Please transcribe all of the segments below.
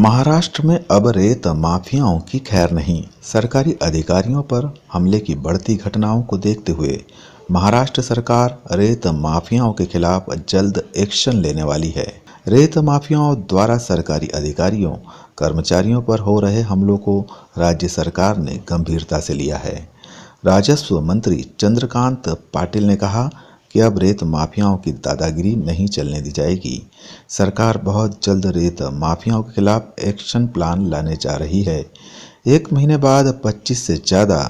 महाराष्ट्र में अब रेत माफियाओं की खैर नहीं। सरकारी अधिकारियों पर हमले की बढ़ती घटनाओं को देखते हुए महाराष्ट्र सरकार रेत माफियाओं के खिलाफ जल्द एक्शन लेने वाली है। रेत माफियाओं द्वारा सरकारी अधिकारियों कर्मचारियों पर हो रहे हमलों को राज्य सरकार ने गंभीरता से लिया है। राजस्व मंत्री चंद्रकांत पाटिल ने कहा कि अब रेत माफियाओं की दादागिरी नहीं चलने दी जाएगी। सरकार बहुत जल्द रेत माफियाओं के खिलाफ एक्शन प्लान लाने जा रही है। 1 महीने बाद 25 से ज़्यादा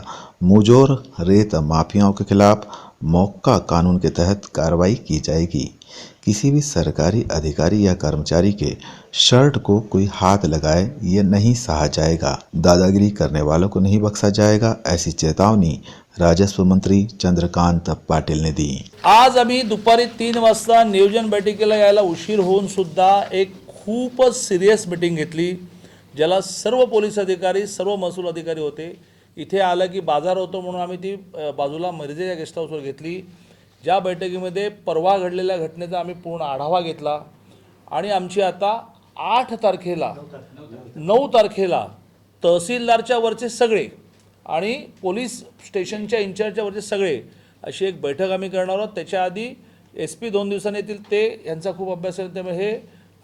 मुजोर रेत माफियाओं के खिलाफ मौका कानून के तहत कार्रवाई की जाएगी। किसी भी सरकारी अधिकारी या कर्मचारी के शर्ट को कोई हाथ लगाए ये नहीं सहा जाएगा। दादागिरी करने वालों को नहीं बख्शा जाएगा, ऐसी चेतावनी राजस्व मंत्री चंद्रकांत पाटिल ने दी। आज आम्ही दुपारी 3 वाजता नियोजन बैठकीला यायला उशीर होऊन सुद्धा एक खूपच सिरियस मीटिंग घेतली, ज्याला सर्व पोलीस अधिकारी सर्व महसूल अधिकारी होते। इथे आलं की बाजार होतो म्हणून आम्ही ती बाजूला मिरजेच्या गेस्ट हाऊसवर घेतली। ज्या बैठकीमध्ये परवा घडलेल्या घटनेचा आम्ही पूर्ण आढावा घेतला आणि आमची आता 8 तारखेला 9 तारखेला तहसीलदारच्या वरचे सगळे आणि पोलीस स्टेशनच्या इंचार्जच्या वरचे सगळे अशी एक बैठक आम्ही करणार आहोत। त्याच्या आधी SP 2 दिवसांनी येतील, ते यांचा खूप अभ्यास आहे, त्यामुळे हे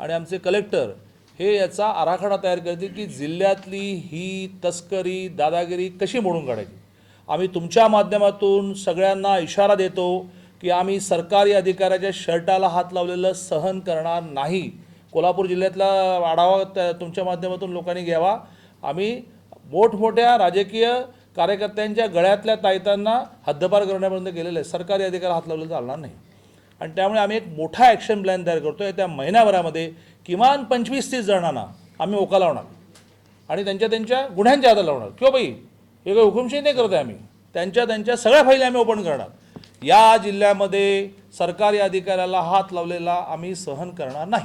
आणि आमचे कलेक्टर हे याचा आराखडा तयार करतील की जिल्ह्यातली ही तस्करी दादागिरी कशी मोडून काढायची। आम्ही तुमच्या माध्यमातून सगळ्यांना इशारा देतो की आम्ही सरकारी अधिकाऱ्याच्या शर्टाला हात लावलेलं सहन करणार नाही। कोल्हापूर जिल्ह्यातला आढावा तुमच्या माध्यमातून लोकांनी घ्यावा। आम्ही मोठमोठ्या राजकीय कार्यकर्त्यांच्या गळ्यातल्या ताईतांना हद्दपार करण्यापर्यंत गेलेलं आहे। सरकारी अधिकारी हात लावलेलं चालणार नाही आणि त्यामुळे आम्ही एक मोठा ॲक्शन प्लॅन तयार करतोय। त्या महिन्याभरामध्ये किमान 25-30 जणांना आम्ही ओका लावणार आणि त्यांच्या गुन्ह्यांच्या हातात लावणार। किंवा बाई हे काही हुकुमशाही नाही करत आहे, आम्ही त्यांच्या सगळ्या फाईली आम्ही ओपन करणार। या जिल्ह्यामध्ये सरकारी अधिकाऱ्याला हात लावलेला आम्ही सहन करणार नाही।